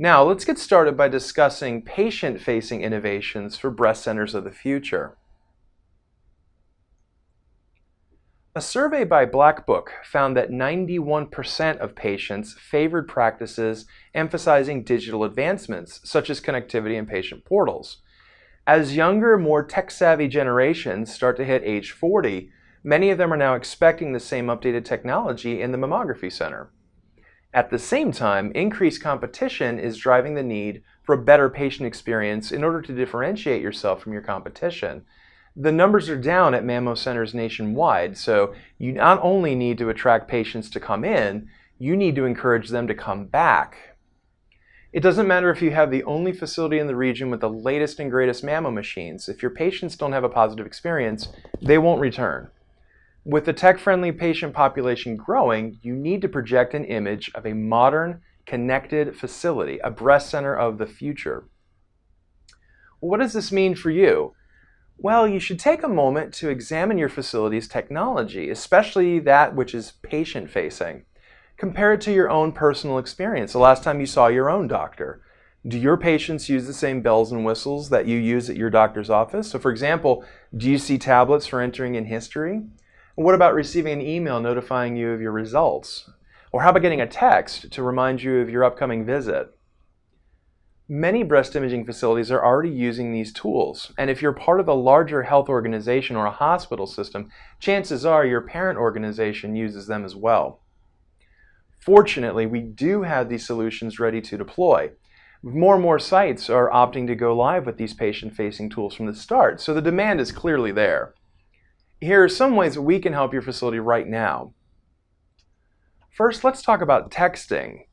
Now, let's get started by discussing patient-facing innovations for breast centers of the future. A survey by Black Book found that 91% of patients favored practices emphasizing digital advancements, such as connectivity and patient portals. As younger, more tech-savvy generations start to hit age 40, many of them are now expecting the same updated technology in the mammography center. At the same time, increased competition is driving the need for a better patient experience in order to differentiate yourself from your competition. The numbers are down at mammo centers nationwide, so you not only need to attract patients to come in, you need to encourage them to come back. It doesn't matter if you have the only facility in the region with the latest and greatest mammo machines. If your patients don't have a positive experience, they won't return. With the tech-friendly patient population growing, you need to project an image of a modern, connected facility, a breast center of the future. What does this mean for you? Well, you should take a moment to examine your facility's technology, especially that which is patient-facing. Compare it to your own personal experience, the last time you saw your own doctor. Do your patients use the same bells and whistles that you use at your doctor's office? So for example, do you see tablets for entering in history? What about receiving an email notifying you of your results? Or how about getting a text to remind you of your upcoming visit? Many breast imaging facilities are already using these tools, and if you're part of a larger health organization or a hospital system, chances are your parent organization uses them as well. Fortunately, we do have these solutions ready to deploy. More and more sites are opting to go live with these patient-facing tools from the start, so the demand is clearly there. Here are some ways that we can help your facility right now. First, let's talk about texting.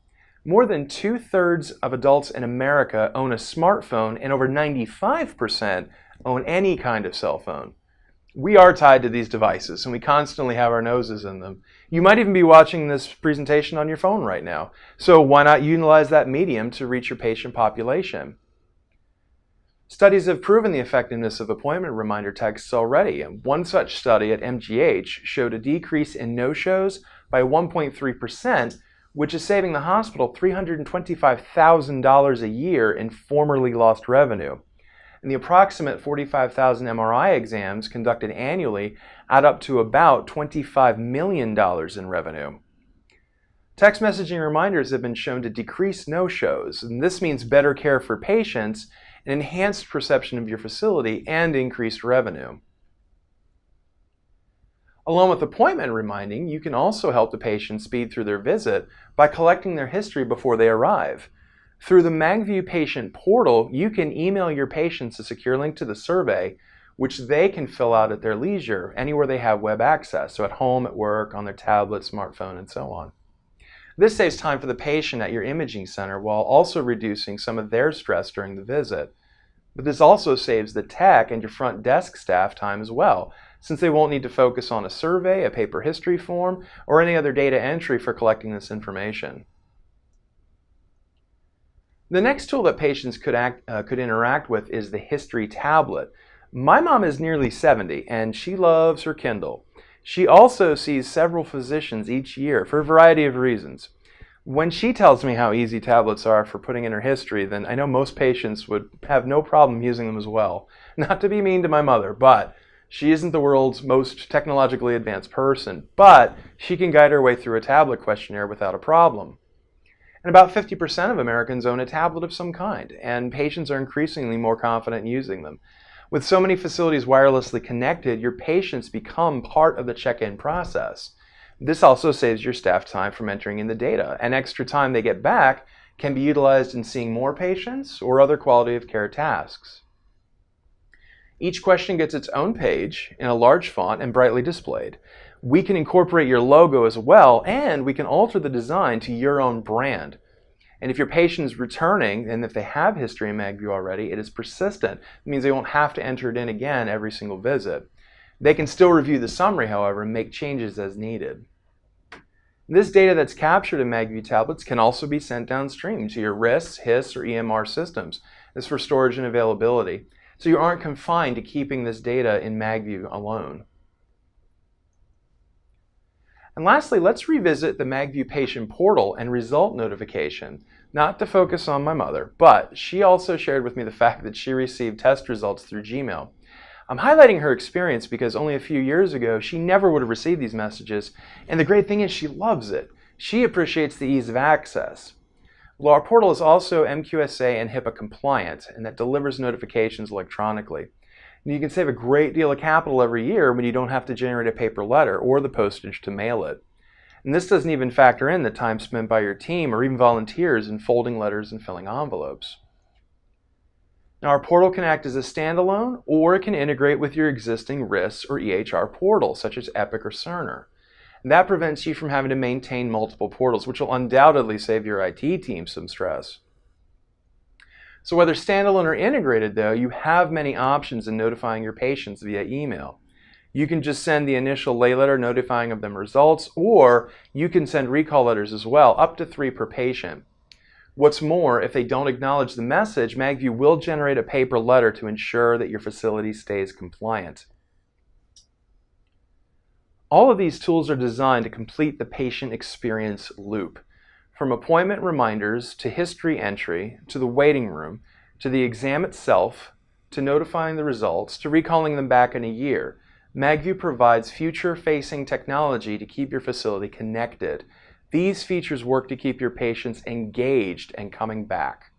More than 2/3 of adults in America own a smartphone, and over 95% own any kind of cell phone. We are tied to these devices, and we constantly have our noses in them. You might even be watching this presentation on your phone right now, so why not utilize that medium to reach your patient population? Studies have proven the effectiveness of appointment reminder texts already, and one such study at MGH showed a decrease in no-shows by 1.3%, which is saving the hospital $325,000 a year in formerly lost revenue. And the approximate 45,000 MRI exams conducted annually add up to about $25 million in revenue. Text messaging reminders have been shown to decrease no-shows, and this means better care for patients, an enhanced perception of your facility, and increased revenue. Along with appointment reminding, you can also help the patient speed through their visit by collecting their history before they arrive. Through the MagView Patient Portal, you can email your patients a secure link to the survey, which they can fill out at their leisure, anywhere they have web access, so at home, at work, on their tablet, smartphone, and so on. This saves time for the patient at your imaging center while also reducing some of their stress during the visit. But this also saves the tech and your front desk staff time as well, since they won't need to focus on a survey, a paper history form, or any other data entry for collecting this information. The next tool that patients could interact with is the History tablet. My mom is nearly 70, and she loves her Kindle. She also sees several physicians each year for a variety of reasons. When she tells me how easy tablets are for putting in her history, then I know most patients would have no problem using them as well. Not to be mean to my mother, but she isn't the world's most technologically advanced person, but she can guide her way through a tablet questionnaire without a problem. And about 50% of Americans own a tablet of some kind, and patients are increasingly more confident in using them. With so many facilities wirelessly connected, your patients become part of the check-in process. This also saves your staff time from entering in the data, and extra time they get back can be utilized in seeing more patients or other quality of care tasks. Each question gets its own page in a large font and brightly displayed. We can incorporate your logo as well, and we can alter the design to your own brand. And if your patient is returning, and if they have history in MagView already, it is persistent. It means they won't have to enter it in again every single visit. They can still review the summary, however, and make changes as needed. This data that's captured in MagView tablets can also be sent downstream to your RIS, HIS, or EMR systems. This is for storage and availability. So you aren't confined to keeping this data in MagView alone. And lastly, let's revisit the MagView Patient Portal and result notification. not to focus on my mother, but she also shared with me the fact that she received test results through Gmail. I'm highlighting her experience because only a few years ago, she never would have received these messages, and the great thing is she loves it. She appreciates the ease of access. Well, our portal is also MQSA and HIPAA compliant, and that delivers notifications electronically. And you can save a great deal of capital every year when you don't have to generate a paper letter or the postage to mail it. And this doesn't even factor in the time spent by your team or even volunteers in folding letters and filling envelopes. Now, our portal can act as a standalone, or it can integrate with your existing RIS or EHR portal, such as Epic or Cerner. And that prevents you from having to maintain multiple portals, which will undoubtedly save your IT team some stress. So whether standalone or integrated, though, you have many options in notifying your patients via email. You can just send the initial lay letter notifying of them results, or you can send recall letters as well, up to 3 per patient. What's more, if they don't acknowledge the message, MagView will generate a paper letter to ensure that your facility stays compliant. All of these tools are designed to complete the patient experience loop, from appointment reminders to history entry, to the waiting room, to the exam itself, to notifying the results, to recalling them back in a year. MagView provides future-facing technology to keep your facility connected. These features work to keep your patients engaged and coming back.